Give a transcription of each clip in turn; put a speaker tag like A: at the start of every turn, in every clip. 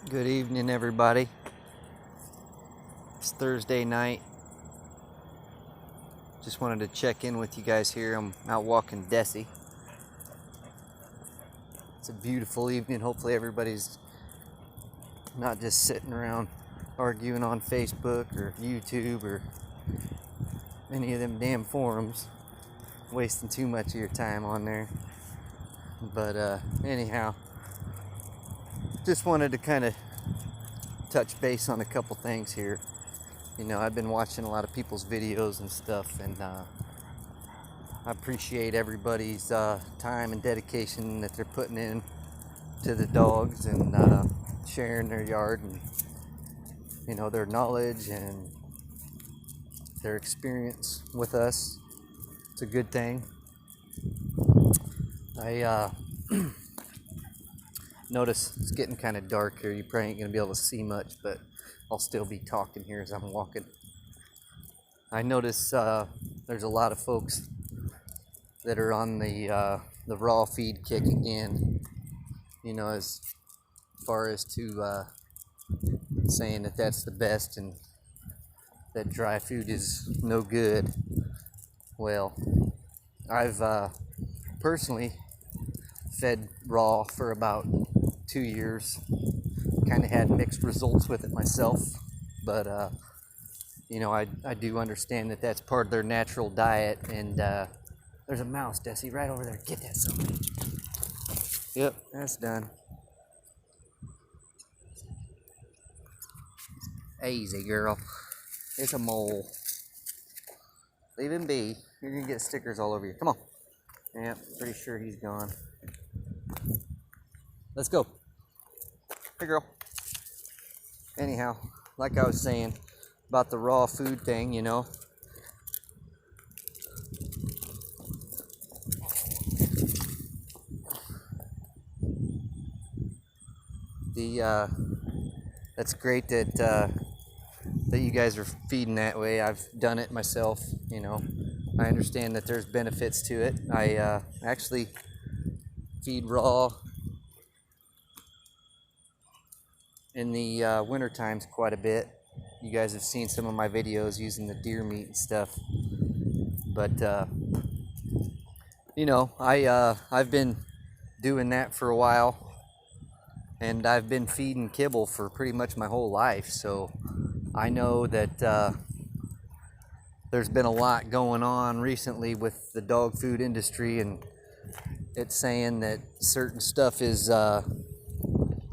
A: Good evening, everybody. It's Thursday night. Just wanted to check in with you guys here. I'm out walking Desi. It's a beautiful evening. Hopefully everybody's not just sitting around arguing on Facebook or YouTube or any of them damn forums, wasting too much of your time on there. But anyhow, just wanted to kind of touch base on a couple things here. You know, I've been watching a lot of people's videos and stuff, and I appreciate everybody's time and dedication that they're putting in to the dogs and sharing their yard and, you know, their knowledge and their experience with us. It's a good thing. I notice it's getting kind of dark here. You probably ain't gonna be able to see much, but I'll still be talking here as I'm walking. I notice there's a lot of folks that are on the raw feed kick again. You know, as far as to saying that that's the best and that dry food is no good. Well, I've personally fed raw for about 2 years. Kind of had mixed results with it myself, but you know, I do understand that that's part of their natural diet. And there's a mouse, Desi, right over there. Get that something. Yep, that's done. Easy, girl. It's a mole. Leave him be. You're gonna get stickers all over you. Come on. Yep, pretty sure he's gone. Let's go. Hey, girl. Anyhow, like I was saying about the raw food thing, you know, that's great that you guys are feeding that way. I've done it myself, you know. I understand that there's benefits to it. I actually feed raw in the winter times quite a bit. You guys have seen some of my videos using the deer meat and stuff. But you know, I've been doing that for a while, and I've been feeding kibble for pretty much my whole life. So I know that there's been a lot going on recently with the dog food industry, and it's saying that certain stuff is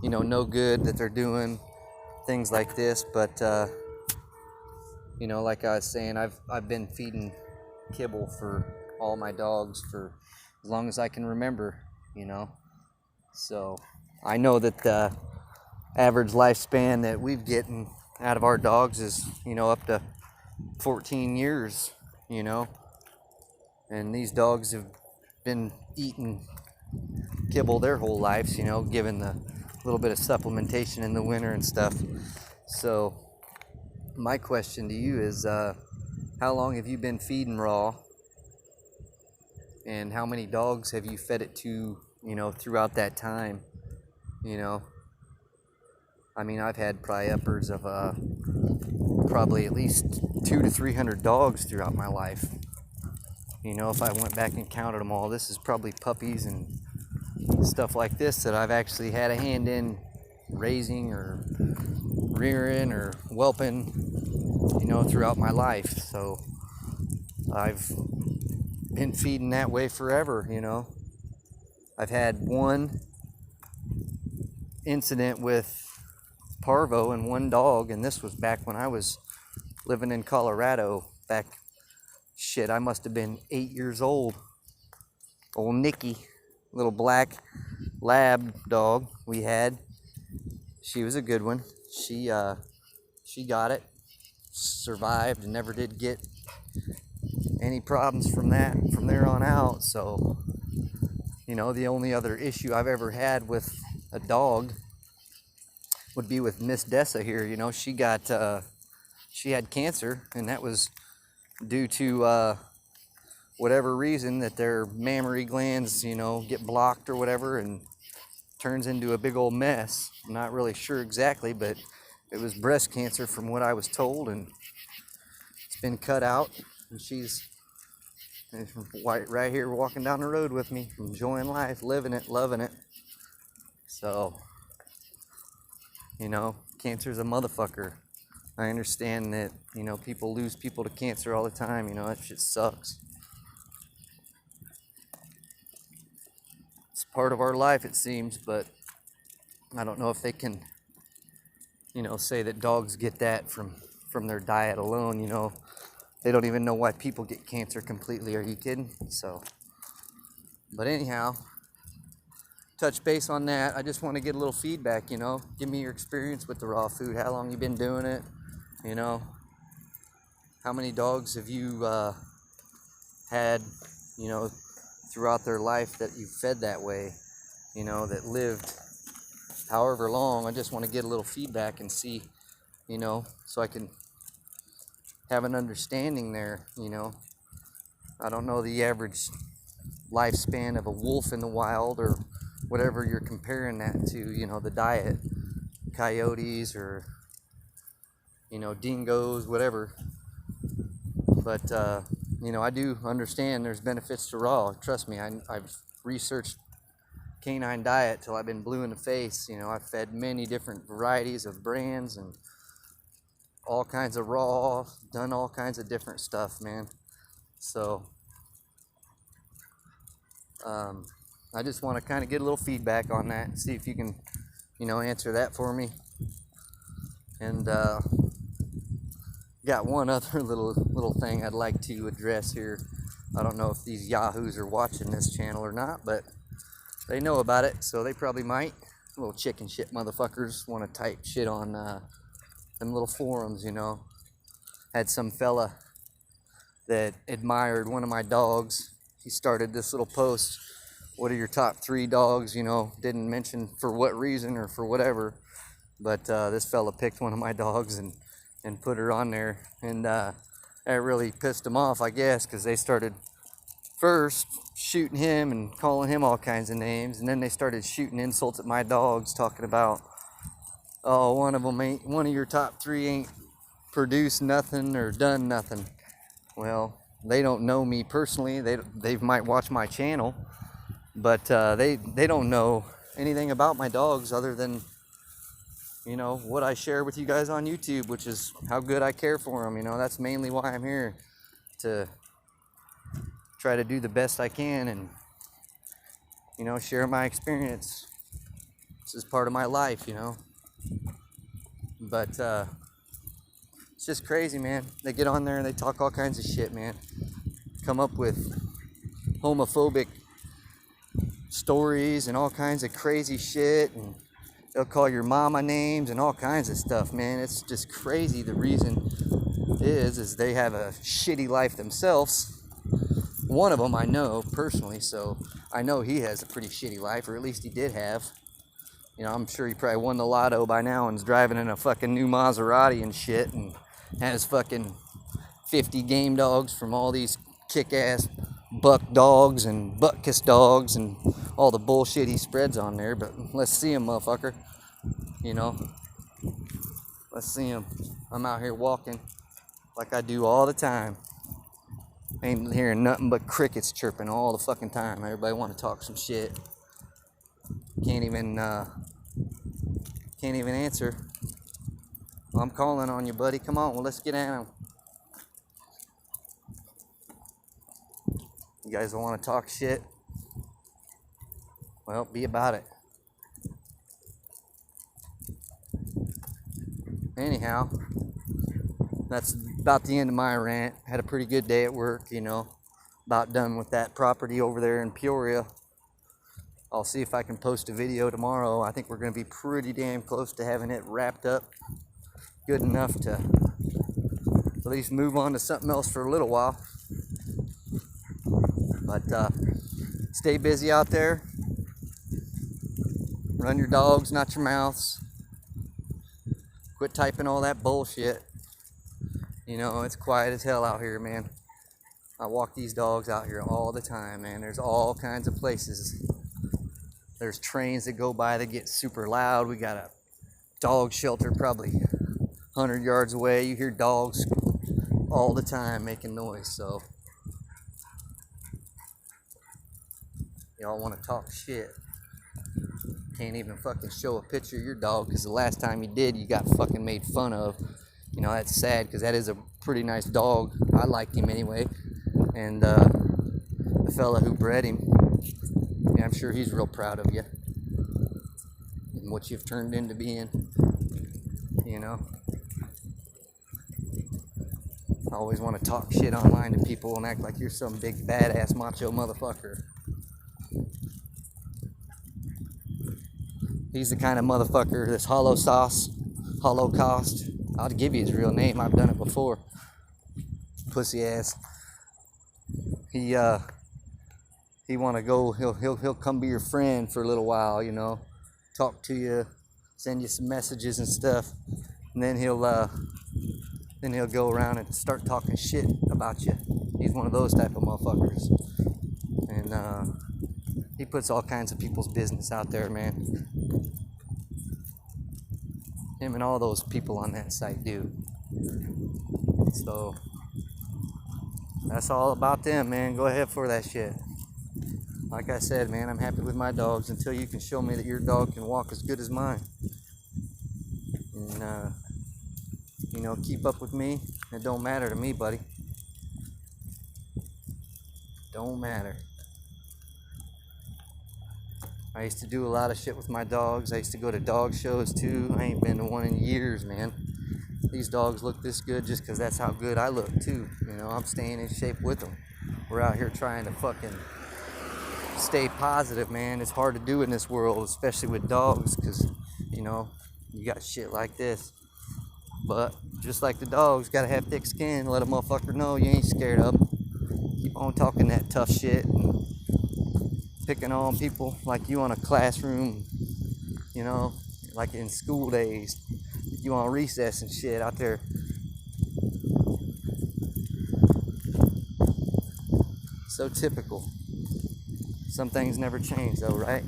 A: you know, no good, that they're doing things like this. But you know, like I was saying, I've been feeding kibble for all my dogs for as long as I can remember, you know. So I know that the average lifespan that we've getting out of our dogs is, you know, up to 14 years, you know. And these dogs have been eating kibble their whole lives, you know, given the little bit of supplementation in the winter and stuff. So my question to you is, how long have you been feeding raw, and how many dogs have you fed it to, you know, throughout that time? You know, I mean, I've had probably uppers of probably at least 200 to 300 dogs throughout my life. You know, if I went back and counted them all, this is probably puppies and stuff like this that I've actually had a hand in raising or rearing or whelping, you know, throughout my life. So I've been feeding that way forever, you know. I've had one incident with parvo and one dog, and this was back when I was living in Colorado. Back, shit, I must have been 8 years old. Old Nikki, little black lab dog we had. She was a good one. She got it, survived, and never did get any problems from there on out. So, you know, the only other issue I've ever had with a dog would be with Miss Dessa here. You know, she had cancer, and that was due to whatever reason, that their mammary glands, you know, get blocked or whatever, and turns into a big old mess. I'm not really sure exactly, but it was breast cancer from what I was told, and it's been cut out, and she's right here walking down the road with me, enjoying life, living it, loving it. So, you know, cancer's a motherfucker. I understand that, you know, people lose people to cancer all the time, you know, that shit sucks. It's part of our life, it seems, but I don't know if they can, you know, say that dogs get that from their diet alone, you know. They don't even know why people get cancer completely. Are you kidding? So, but anyhow, touch base on that. I just want to get a little feedback, you know. Give me your experience with the raw food. How long you been doing it? You know, how many dogs have you had, you know, throughout their life that you fed that way, you know, that lived however long. I just want to get a little feedback and see, you know, so I can have an understanding there, you know. I don't know the average lifespan of a wolf in the wild or whatever you're comparing that to, you know, the diet, coyotes or, you know, dingoes, whatever. But, you know, I do understand there's benefits to raw. Trust me, I've researched canine diet till I've been blue in the face. You know, I've fed many different varieties of brands and all kinds of raw, done all kinds of different stuff, man. So, I just want to kind of get a little feedback on that and see if you can, you know, answer that for me. And, got one other little thing I'd like to address here. I don't know if these yahoos are watching this channel or not, but they know about it, so they probably might. Little chicken shit motherfuckers want to type shit on them little forums, you know. Had some fella that admired one of my dogs. He started this little post. What are your top 3 dogs? You know, didn't mention for what reason or for whatever, but this fella picked one of my dogs and put her on there, and that really pissed him off, I guess, because they started first shooting him and calling him all kinds of names, and then they started shooting insults at my dogs, talking about, oh, one of your top 3 ain't produced nothing or done nothing. Well, they don't know me personally. They might watch my channel, but they don't know anything about my dogs other than, you know, what I share with you guys on YouTube, which is how good I care for them. You know, that's mainly why I'm here, to try to do the best I can and, you know, share my experience. This is part of my life, you know. But it's just crazy, man. They get on there and they talk all kinds of shit, man. Come up with homophobic stories and all kinds of crazy shit, and they'll call your mama names and all kinds of stuff, man. It's just crazy. The reason is they have a shitty life themselves. One of them I know personally, so I know he has a pretty shitty life, or at least he did have. You know, I'm sure he probably won the lotto by now and is driving in a fucking new Maserati and shit, and has fucking 50 game dogs from all these kick-ass buck dogs and butt-kiss dogs and all the bullshit he spreads on there. But let's see him, motherfucker. You know, let's see him. I'm out here walking like I do all the time. Ain't hearing nothing but crickets chirping all the fucking time. Everybody want to talk some shit. Can't even answer. I'm calling on you, buddy. Come on, well, let's get at him. You guys don't want to talk shit? Well, be about it. Anyhow, that's about the end of my rant. Had a pretty good day at work, you know. About done with that property over there in Peoria. I'll see if I can post a video tomorrow. I think we're going to be pretty damn close to having it wrapped up good enough to at least move on to something else for a little while. But stay busy out there. Run your dogs, not your mouths. Quit typing all that bullshit. You know, it's quiet as hell out here, man. I walk these dogs out here all the time, man. There's all kinds of places There's trains that go by that get super loud. We got a dog shelter probably 100 yards away. You hear dogs all the time making noise. So y'all want to talk shit, can't even fucking show a picture of your dog because the last time you did, you got fucking made fun of. You know, that's sad because that is a pretty nice dog. I liked him anyway. And the fella who bred him, yeah, I'm sure he's real proud of you and what you've turned into being, you know. I always want to talk shit online to people and act like you're some big badass macho motherfucker. He's the kind of motherfucker, this Holocaust. I'll give you his real name. I've done it before. Pussy ass. He want to go. He'll come be your friend for a little while. You know, talk to you, send you some messages and stuff, and then he'll go around and start talking shit about you. He's one of those type of motherfuckers, and he puts all kinds of people's business out there, man. Him and all those people on that site do. So that's all about them, man. Go ahead for that shit. Like I said, man, I'm happy with my dogs until you can show me that your dog can walk as good as mine. And you know, keep up with me. It don't matter to me, buddy. Don't matter. I used to do a lot of shit with my dogs. I used to go to dog shows too. I ain't been to one in years, man. These dogs look this good just because that's how good I look too. You know, I'm staying in shape with them. We're out here trying to fucking stay positive, man. It's hard to do in this world, especially with dogs, because, you know, you got shit like this. But just like the dogs, gotta have thick skin. Let a motherfucker know you ain't scared of them. Keep on talking that tough shit and picking on people like you on a classroom, you know, like in school days. You on recess and shit out there. So typical. Some things never change though, right?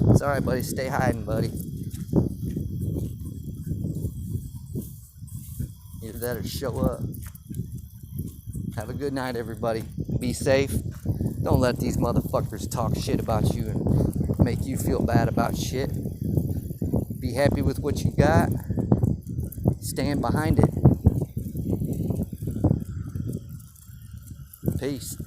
A: It's alright, buddy. Stay hiding, buddy. Either that or show up. Have a good night, everybody. Be safe. Don't let these motherfuckers talk shit about you and make you feel bad about shit. Be happy with what you got. Stand behind it. Peace.